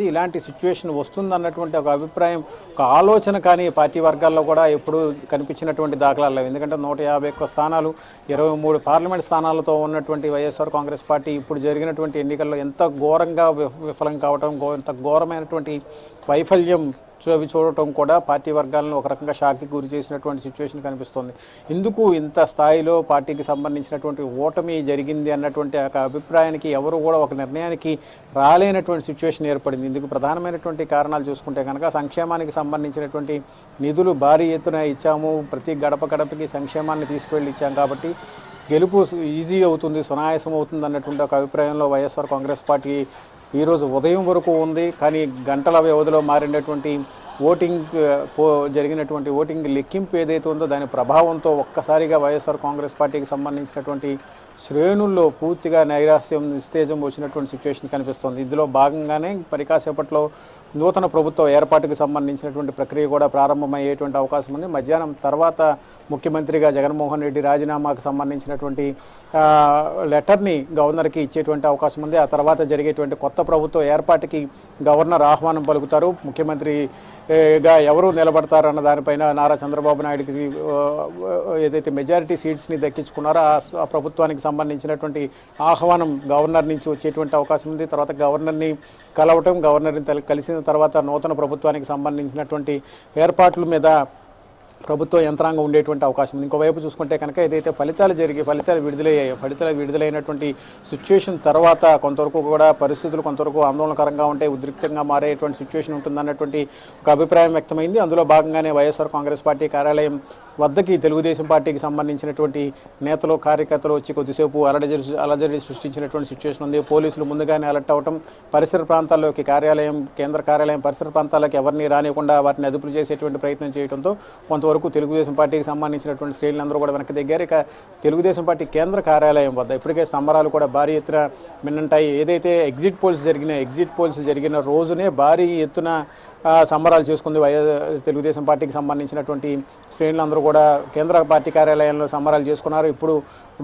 ఇలాంటి సిచ్యువేషన్ వస్తుందన్నటువంటి ఒక అభిప్రాయం, ఒక ఆలోచన కానీ పార్టీ వర్గాల్లో కూడా ఎప్పుడు కనిపించినటువంటి దాఖలాలు లేవు. ఎందుకంటే 151 స్థానాలు, 23 పార్లమెంట్ స్థానాలతో ఉన్నటువంటి వైఎస్ఆర్ కాంగ్రెస్ పార్టీ ఇప్పుడు జరిగినటువంటి ఎన్నికల్లో ఎంత ఘోరంగా విఫలం కావటం, ఎంత ఘోరమైనటువంటి వైఫల్యం అవి చూడటం కూడా పార్టీ వర్గాలను ఒక రకంగా షాక్కి గురి చేసినటువంటి సిచ్యువేషన్ కనిపిస్తుంది. ఇందుకు ఇంత స్థాయిలో పార్టీకి సంబంధించినటువంటి ఓటమి జరిగింది అన్నటువంటి ఒక అభిప్రాయానికి ఎవరు కూడా ఒక నిర్ణయానికి రాలేనటువంటి సిచ్యువేషన్ ఏర్పడింది. ఇందుకు ప్రధానమైనటువంటి కారణాలు చూసుకుంటే కనుక సంక్షేమానికి సంబంధించినటువంటి నిధులు భారీ ఎత్తున ఇచ్చాము, ప్రతి గడప గడపకి సంక్షేమాన్ని తీసుకువెళ్ళి ఇచ్చాం కాబట్టి గెలుపు ఈజీ అవుతుంది, సునాయాసం అవుతుంది అన్నటువంటి ఒక అభిప్రాయంలో వైఎస్ఆర్ కాంగ్రెస్ పార్టీ ఈరోజు ఉదయం వరకు ఉంది. కానీ గంటల వ్యవధిలో మారినటువంటి జరిగినటువంటి ఓటింగ్ లెక్కింపు ఏదైతే ఉందో దాని ప్రభావంతో ఒక్కసారిగా వైఎస్ఆర్ కాంగ్రెస్ పార్టీకి సంబంధించినటువంటి శ్రేణుల్లో పూర్తిగా నైరాస్యం, నిస్తేజం వచ్చినటువంటి సిచ్యువేషన్ కనిపిస్తుంది. ఇందులో భాగంగానే మరి కాసేపట్లో నూతన ప్రభుత్వ ఏర్పాటుకు సంబంధించినటువంటి ప్రక్రియ కూడా ప్రారంభమయ్యేటువంటి అవకాశం ఉంది. మధ్యాహ్నం తర్వాత ముఖ్యమంత్రిగా జగన్మోహన్ రెడ్డి రాజీనామాకు సంబంధించినటువంటి లెటర్ని గవర్నర్కి ఇచ్చేటువంటి అవకాశం ఉంది. ఆ తర్వాత జరిగేటువంటి కొత్త ప్రభుత్వ ఏర్పాటుకి గవర్నర్ ఆహ్వానం పలుకుతారు. ముఖ్యమంత్రిగా ఎవరు నిలబడతారన్న దానిపైన నారా చంద్రబాబు నాయుడికి ఏదైతే మెజారిటీ సీట్స్ని దక్కించుకున్నారో ఆ ప్రభుత్వానికి సంబంధించినటువంటి ఆహ్వానం గవర్నర్ నుంచి వచ్చేటువంటి అవకాశం ఉంది. తర్వాత గవర్నర్ని కలవటం, గవర్నర్ని కలిసిన తర్వాత నూతన ప్రభుత్వానికి సంబంధించినటువంటి ఏర్పాట్ల మీద ప్రభుత్వ యంత్రాంగం ఉండేటువంటి అవకాశం ఉంది. ఇంకోవైపు చూసుకుంటే కనుక ఏదైతే ఫలితాలు విడుదలైనటువంటి సిచ్యువేషన్ తర్వాత కొంతవరకు కూడా పరిస్థితులు కొంతవరకు ఆందోళనకరంగా ఉంటే ఉద్రిక్తంగా మారేటువంటి సిచ్యువేషన్ ఉంటుందన్నటువంటి ఒక అభిప్రాయం వ్యక్తమైంది. అందులో భాగంగానే వైఎస్ఆర్ కాంగ్రెస్ పార్టీ కార్యాలయం వద్దకి తెలుగుదేశం పార్టీకి సంబంధించినటువంటి నేతలు, కార్యకర్తలు వచ్చి కొద్దిసేపు అలజడి సృష్టించినటువంటి సిచ్యువేషన్ ఉంది. పోలీసులు ముందుగానే అలర్ట్ అవటం, పరిసర ప్రాంతాల్లోకి కేంద్ర కార్యాలయం పరిసర ప్రాంతాలకు ఎవరిని రానివ్వకుండా వాటిని అదుపులు చేసేటువంటి ప్రయత్నం చేయడంతో కొంతవరకు తెలుగుదేశం పార్టీకి సంబంధించినటువంటి శ్రేణులందరూ కూడా వెనక్కి దిగారు. ఇక తెలుగుదేశం పార్టీ కేంద్ర కార్యాలయం వద్ద ఇప్పటికే సంబరాలు కూడా భారీ ఎత్తున మిన్నంటాయి. ఏదైతే ఎగ్జిట్ పోల్స్ జరిగిన రోజునే భారీ ఎత్తున సంబరాలు చేసుకుంది తెలుగుదేశం పార్టీకి సంబంధించినటువంటి శ్రేణులందరూ కూడా కేంద్ర పార్టీ కార్యాలయంలో సంబరాలు చేసుకున్నారు. ఇప్పుడు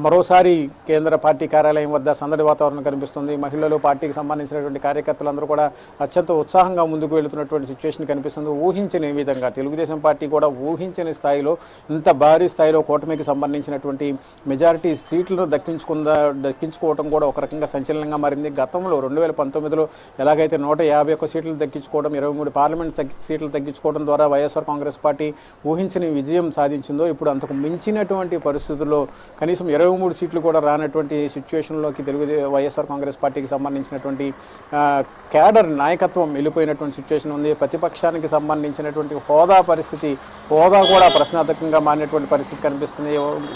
మరోసారి కేంద్ర పార్టీ కార్యాలయం వద్ద సందడి వాతావరణం కనిపిస్తుంది. మహిళలు, పార్టీకి సంబంధించినటువంటి కార్యకర్తలందరూ కూడా అత్యంత ఉత్సాహంగా ముందుకు వెళుతున్నటువంటి సిచ్యువేషన్ కనిపిస్తుంది. ఊహించని విధంగా తెలుగుదేశం పార్టీ కూడా ఊహించని స్థాయిలో, ఇంత భారీ స్థాయిలో కూటమికి సంబంధించినటువంటి మెజారిటీ సీట్లను దక్కించుకోవడం కూడా ఒక రకంగా సంచలనంగా మారింది. గతంలో 2019లో ఎలాగైతే 151 సీట్లు దక్కించుకోవడం, 23 పార్లమెంట్ సీట్లు తగ్గించుకోవడం ద్వారా వైఎస్ఆర్ కాంగ్రెస్ పార్టీ ఊహించని విజయం సాధించిందో ఇప్పుడు అంతకు మించినటువంటి పరిస్థితుల్లో కనీసం 23 సీట్లు కూడా రానటువంటి సిచ్యువేషన్లోకి వైఎస్ఆర్ కాంగ్రెస్ పార్టీకి సంబంధించినటువంటి క్యాడర్ నాయకత్వం వెళ్ళిపోయినటువంటి సిచ్యువేషన్ ఉంది. ప్రతిపక్షానికి సంబంధించినటువంటి హోదా కూడా ప్రశ్నార్థకంగా మారినటువంటి పరిస్థితి కనిపిస్తుంది.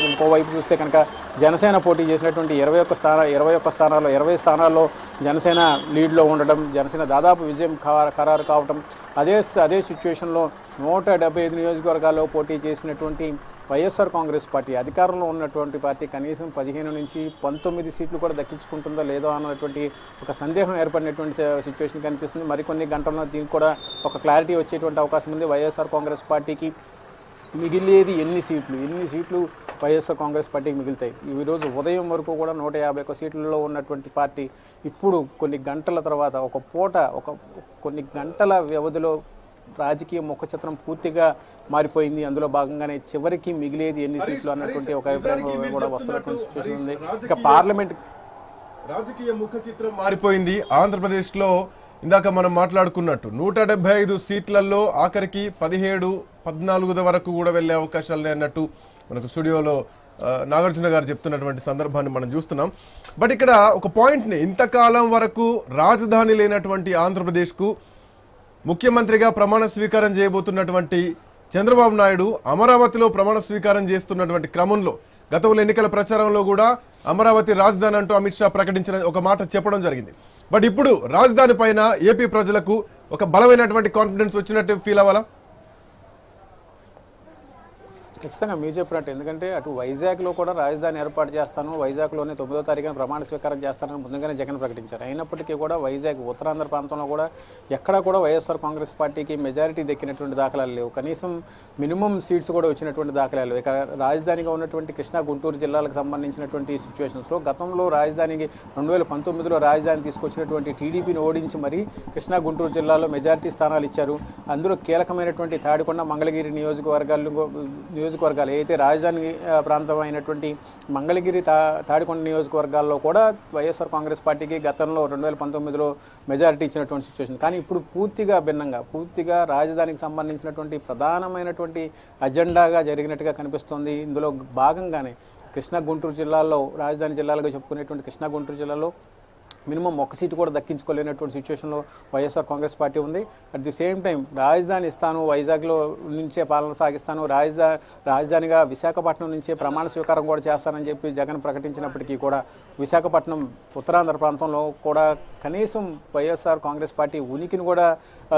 ఇంకోవైపు చూస్తే కనుక జనసేన పోటీ చేసినటువంటి 21 స్థానాల్లో 20 స్థానాల్లో జనసేన లీడ్లో ఉండడం, జనసేన దాదాపు విజయం ఖరారు కావటం, అదే సిచ్యువేషన్లో 175 నియోజకవర్గాల్లో పోటీ చేసినటువంటి వైఎస్ఆర్ కాంగ్రెస్ పార్టీ, అధికారంలో ఉన్నటువంటి పార్టీ కనీసం 15 నుంచి 19 సీట్లు కూడా దక్కించుకుంటుందో లేదో అన్నటువంటి ఒక సందేహం ఏర్పడినటువంటి సిచ్యువేషన్ కనిపిస్తుంది. మరికొన్ని గంటల్లో దీనికి కూడా ఒక క్లారిటీ వచ్చేటువంటి అవకాశం ఉంది. వైఎస్ఆర్ కాంగ్రెస్ పార్టీకి మిగిలేది ఎన్ని సీట్లు వైఎస్ఆర్ కాంగ్రెస్ పార్టీకి మిగులుతాయి. ఈరోజు ఉదయం వరకు కూడా 151 సీట్లలో ఉన్నటువంటి పార్టీ ఇప్పుడు కొన్ని గంటల తర్వాత కొన్ని గంటల వ్యవధిలో రాజకీయ ముఖ చిత్రం పూర్తిగా మారిపోయింది. అందులో భాగంగానే చివరికి మిగిలేది ఎన్ని సీట్లు అన్నటువంటి ఒక అభిప్రాయం కూడా వస్తున్నటువంటి సిచ్యువేషన్ ఉంది. ఇక పార్లమెంట్ రాజకీయ ముఖ చిత్రం మారిపోయింది. ఆంధ్రప్రదేశ్లో ఇందాక మనం మాట్లాడుకున్నట్టు 175 సీట్లలో ఆఖరికి 17-14 వరకు కూడా వెళ్లే అవకాశాలు అన్నట్టు మనకు స్టూడియోలో నాగార్జున గారు చెప్తున్నటువంటి సందర్భాన్ని మనం చూస్తున్నాం. బట్ ఇక్కడ ఒక పాయింట్ని, ఇంతకాలం వరకు రాజధాని లేనటువంటి ఆంధ్రప్రదేశ్కు ముఖ్యమంత్రిగా ప్రమాణ స్వీకారం చేయబోతున్నటువంటి చంద్రబాబు నాయుడు అమరావతిలో ప్రమాణ స్వీకారం చేస్తున్నటువంటి క్రమంలో గతంలో ఎన్నికల ప్రచారంలో కూడా అమరావతి రాజధాని అంటూ అమిత్ షా ప్రకటించిన ఒక మాట చెప్పడం జరిగింది. బట్ ఇప్పుడు రాజధాని పైన ఏపీ ప్రజలకు ఒక బలమైనటువంటి కాన్ఫిడెన్స్ వచ్చినట్టు ఫీల్ అవ్వాలా? ఖచ్చితంగా మీరు చెప్పినట్టు, ఎందుకంటే అటు వైజాగ్లో కూడా రాజధాని ఏర్పాటు చేస్తాను, వైజాగ్లోనే 9వ తారీఖున ప్రమాణ స్వీకారం చేస్తానని ముందుగానే జగన్ ప్రకటించారు. అయినప్పటికీ కూడా వైజాగ్ ఉత్తరాంధ్ర ప్రాంతంలో కూడా ఎక్కడా కూడా వైఎస్ఆర్ కాంగ్రెస్ పార్టీకి మెజారిటీ దక్కినటువంటి దాఖలాలు లేవు. కనీసం మినిమం సీట్స్ కూడా వచ్చినటువంటి దాఖలాలు. ఇక రాజధానిగా ఉన్నటువంటి కృష్ణా గుంటూరు జిల్లాలకు సంబంధించినటువంటి సిచ్యువేషన్స్లో గతంలో రాజధానికి 2019లో రాజధాని తీసుకొచ్చినటువంటి టీడీపీని ఓడించి మరి కృష్ణా గుంటూరు జిల్లాలో మెజారిటీ స్థానాలు ఇచ్చారు. అందులో కీలకమైనటువంటి తాడికొండ మంగళగిరి నియోజకవర్గాలు అయితే రాజధాని ప్రాంతం అయినటువంటి మంగళగిరి తాడికొండ నియోజకవర్గాల్లో కూడా వైఎస్ఆర్ కాంగ్రెస్ పార్టీకి గతంలో 2019లో మెజారిటీ ఇచ్చినటువంటి సిచ్యువేషన్. కానీ ఇప్పుడు పూర్తిగా భిన్నంగా, పూర్తిగా రాజధానికి సంబంధించినటువంటి ప్రధానమైనటువంటి అజెండాగా జరిగినట్టుగా కనిపిస్తోంది. ఇందులో భాగంగానే కృష్ణా గుంటూరు జిల్లాల్లో, రాజధాని జిల్లాలుగా చెప్పుకునేటువంటి కృష్ణా గుంటూరు జిల్లాలో మినిమం ఒక సీటు కూడా దక్కించుకోలేనటువంటి సిచ్యువేషన్లో వైఎస్ఆర్ కాంగ్రెస్ పార్టీ ఉంది. అట్ ది సేమ్ టైం రాజధాని ఇస్తాను, వైజాగ్లో నుంచే పాలన సాగిస్తాను, రాజధానిగా విశాఖపట్నం నుంచే ప్రమాణ స్వీకారం కూడా చేస్తానని చెప్పి జగన్ ప్రకటించినప్పటికీ కూడా విశాఖపట్నం ఉత్తరాంధ్ర ప్రాంతంలో కూడా కనీసం వైఎస్ఆర్ కాంగ్రెస్ పార్టీ ఉనికిని కూడా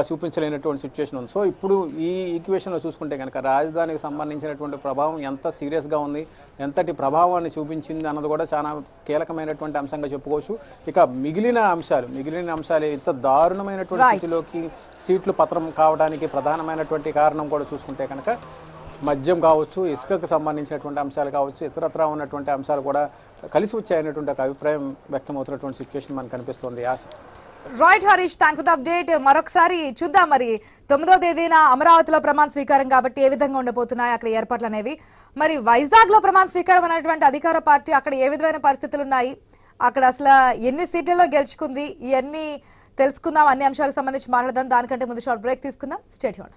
చూపించలేనటువంటి సిచ్యువేషన్ ఉంది. సో ఇప్పుడు ఈ ఈక్వేషన్లో చూసుకుంటే కనుక రాజధానికి సంబంధించినటువంటి ప్రభావం ఎంత సీరియస్గా ఉంది, ఎంతటి ప్రభావాన్ని చూపించింది అన్నది కూడా చాలా కీలకమైనటువంటి అంశంగా చెప్పుకోవచ్చు. ఇక మిగిలిన అంశాలు ఇంత దారుణమైనటువంటి స్థితిలోకి సీట్లు పత్రం కావడానికి ప్రధానమైనటువంటి కారణం కూడా చూసుకుంటే కనుక మద్యం కావచ్చు, ఇసుకకు సంబంధించినటువంటి అంశాలు కావచ్చు, ఇతరత్రా ఉన్నటువంటి అంశాలు కూడా కలిసి వచ్చాయనేటువంటి ఒక అభిప్రాయం వ్యక్తమవుతున్నటువంటి సిచ్యువేషన్ మనకు కనిపిస్తుంది. Right Harish, thank for the update. మరొకసారి చూద్దాం, మరి 9వ తేదీన అమరావతిలో ప్రమాణ స్వీకారం కాబట్టి ఏ విధంగా ఉండబోతున్నాయి అక్కడ ఏర్పాట్లు అనేవి. మరి వైజాగ్ లో ప్రమాణ స్వీకారం అనేటువంటి అధికార పార్టీ అక్కడ ఏ విధమైన పరిస్థితులు ఉన్నాయి, అక్కడ అసలు ఎన్ని సీట్లలో గెలుచుకుంది, ఇవన్నీ తెలుసుకుందాం. అన్ని అంశాలకు సంబంధించి మాట్లాడదాం. దానికంటే ముందు షార్ట్ బ్రేక్ తీసుకుందాం. Stay tuned.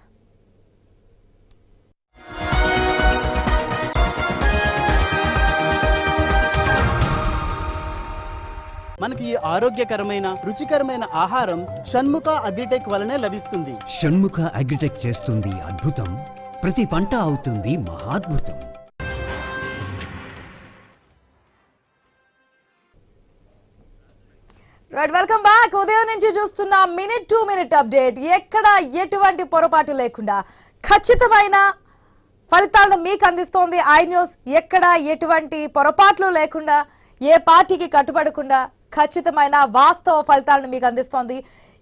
మనకి ఈ ఆరోగ్యకరమైన రుచికరమైన ఆహారం షణ్ముఖ అగ్రిటెక్ వలనే లభిస్తుంది. షణ్ముఖ అగ్రిటెక్ చేస్తుంది అద్భుతం, ప్రతి పంట అవుతుంది మహాద్భుతం. Right, welcome back. ఉదయం నుంచి చూస్తున్న మినిట్ టు మినిట్ అప్డేట్. ఎక్కడ ఎటువంటి పొరపాటు లేకుండా ఖచ్చితమైన ఫలితాలను మీకు అందిస్తోంది ఐ న్యూస్. ఎక్కడ ఎటువంటి పొరపాట్లు లేకుండా, ఏ పార్టీకి కట్టుబడకుండా ఖచ్చితమైన వాస్తవ ఫలితాలను మీకు అందిస్తోంది.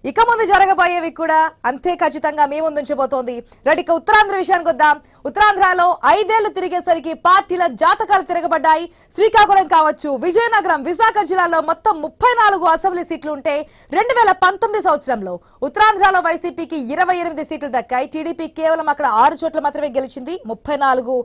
ఇక ముందు జరగబోయేవి కూడా అంతే ఖచ్చితంగా మీ ముందు ఉంచబోతోంది. ఇక ఉత్తరాంధ్ర విషయానికి వద్దాం. ఉత్తరాంధ్రలో 5 ఏళ్లు తిరిగేసరికి పార్టీల జాతకాలు తిరగబడ్డాయి. శ్రీకాకుళం కావచ్చు, విజయనగరం, విశాఖ జిల్లాలో మొత్తం 34 అసెంబ్లీ సీట్లు ఉంటే 2019 సంవత్సరంలో ఉత్తరాంధ్రలో వైసీపీకి 28 సీట్లు దక్కాయి. టీడీపీ కేవలం అక్కడ 6 చోట్ల మాత్రమే గెలిచింది 34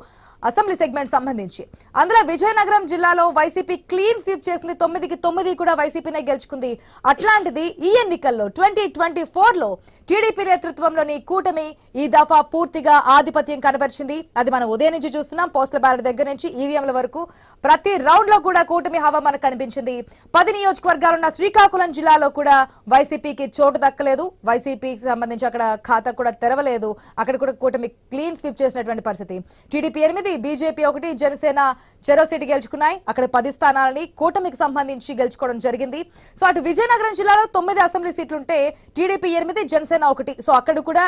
అసెంబ్లీ సెగ్మెంట్ సంబంధించి. అందులో విజయనగరం జిల్లాలో వైసీపీ క్లీన్ స్వీప్ చేసింది. 9కి 9 కూడా వైసీపీనే గెలుచుకుంది. అట్లాంటిది ఈ ఎన్నికల్లో 2024లో టీడీపీ నేతృత్వంలోని కూటమి ఈ దఫా పూర్తిగా ఆధిపత్యం కనబరిచింది. అది మనం ఉదయం నుంచి చూస్తున్నాం. పోస్టల్ బ్యాలెట్ దగ్గర నుంచి ఈవీఎంల వరకు ప్రతి రౌండ్ లో కూడా కూటమి హవా మనకు కనిపించింది. 10 నియోజకవర్గాలున్న శ్రీకాకుళం జిల్లాలో కూడా వైసీపీకి చోటు దక్కలేదు. వైసీపీకి సంబంధించి అక్కడ ఖాతా కూడా తెరవలేదు. అక్కడ కూడా కూటమి క్లీన్ స్వీప్ చేసినటువంటి పరిస్థితి. టీడీపీ 8, బీజేపీ 1, జనసేన చెరో సీటు గెలుచుకున్నాయి. అక్కడ 10 స్థానాలని కూటమికి సంబంధించి గెలుచుకోవడం జరిగింది. సో అటు విజయనగరం జిల్లాలో 9 అసెంబ్లీ సీట్లుంటే టీడీపీ 8, జనసేన 1. సో అక్కడ కూడా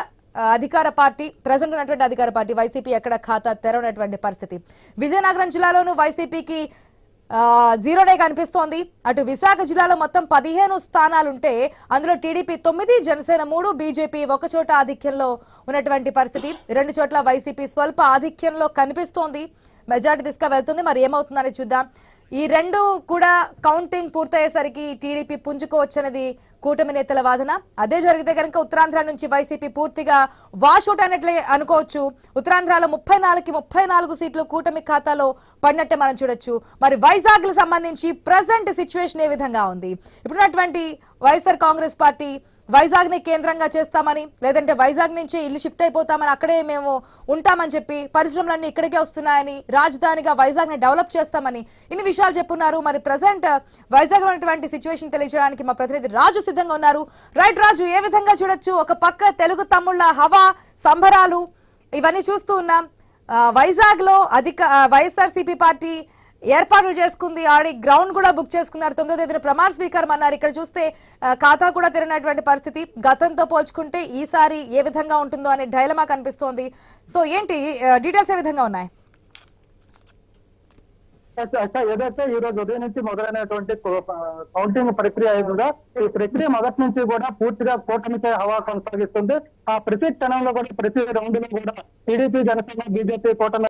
అధికార పార్టీ, ప్రజెంట్ ఉన్నటువంటి అధికార పార్టీ వైసీపీ ఎక్కడ ఖాతా తెరవనటువంటి పరిస్థితి. విజయనగరం జిల్లాలోనూ వైసీపీకి 0నే కనిపిస్తోంది. అటు విశాఖ జిల్లాలో మొత్తం 15 స్థానాలుంటే అందులో టీడీపీ 9, జనసేన 3, బీజేపీ 1 చోట ఆధిక్యంలో ఉన్నటువంటి పరిస్థితి. 2 చోట్ల వైసీపీ స్వల్ప ఆధిక్యంలో కనిపిస్తోంది. మెజారిటీ దిశగా వెళ్తుంది. మరి ఏమవుతుందని చూద్దాం. ఈ 2 కూడా కౌంటింగ్ పూర్తయ్యేసరికి టీడీపీ పుంజుకోవచ్చనేది కూటమి నేతల వాదన. అదే జరిగితే కనుక ఉత్తరాంధ్ర నుంచి వైసీపీ పూర్తిగా వాషౌట్ అయినట్లే అనుకోవచ్చు. ఉత్తరాంధ్రలో 34కి 34 సీట్లు కూటమి ఖాతాలో పడినట్టే మనం చూడొచ్చు. మరి వైజాగ్ సంబంధించి ప్రజెంట్ సిచ్యువేషన్ ఏ విధంగా ఉంది? ఇప్పుడున్నటువంటి వైఎస్ఆర్ కాంగ్రెస్ పార్టీ వైజాగ్ ని కేంద్రంగా చేస్తామని, లేదంటే వైజాగ్ నుంచి ఇల్లు షిఫ్ట్ అయిపోతామని, అక్కడే మేము ఉంటామని చెప్పి, పరిశ్రమలన్నీ ఇక్కడికే వస్తున్నాయని, రాజధానిగా వైజాగ్ ని డెవలప్ చేస్తామని ఇన్ని విషయాలు చెప్పున్నారు. మరి ప్రజెంట్ వైజాగ్ లో ఉన్నటువంటి సిచ్యువేషన్ తెలియజేయడానికి మా ప్రతినిధి రాజు సిద్ధంగా ఉన్నారు. రైట్ రాజు, ఏ విధంగా చూడొచ్చు? ఒక పక్క తెలుగు తమ్ముళ్ళ హవా, సంబరాలు ఇవన్నీ చూస్తూ ఉన్నాం. వైజాగ్ లో వైఎస్ఆర్సీపీ పార్టీ ఏర్పాట్లు చేసుకుంది. ఆడి గ్రౌండ్ కూడా బుక్ చేసుకున్నారు. 9వ తేదీన ప్రమాణ స్వీకారం అన్నారు. ఇక్కడ చూస్తే ఖాతా కూడా తెరినటువంటి పరిస్థితి. గతంతో పోల్చుకుంటే ఈసారి ఏ విధంగా ఉంటుందో అనే డైలమా కనిపిస్తోంది. సో ఏంటి డీటెయిల్స్ ఏ విధంగా ఉన్నాయి? ఏదైతే ఈ రోజు ఉదయం నుంచి మొదలైనటువంటి కౌంటింగ్ ప్రక్రియ కూడా ఈ ప్రక్రియ మొదటి నుంచి కూడా పూర్తిగా కూటమిపై హవా కొనసాగిస్తుంది. ఆ ప్రతి క్షణంలో కూడా ప్రతి రౌండ్ లో కూడా టీడీపీ, జనసేన, బీజేపీ కూటమి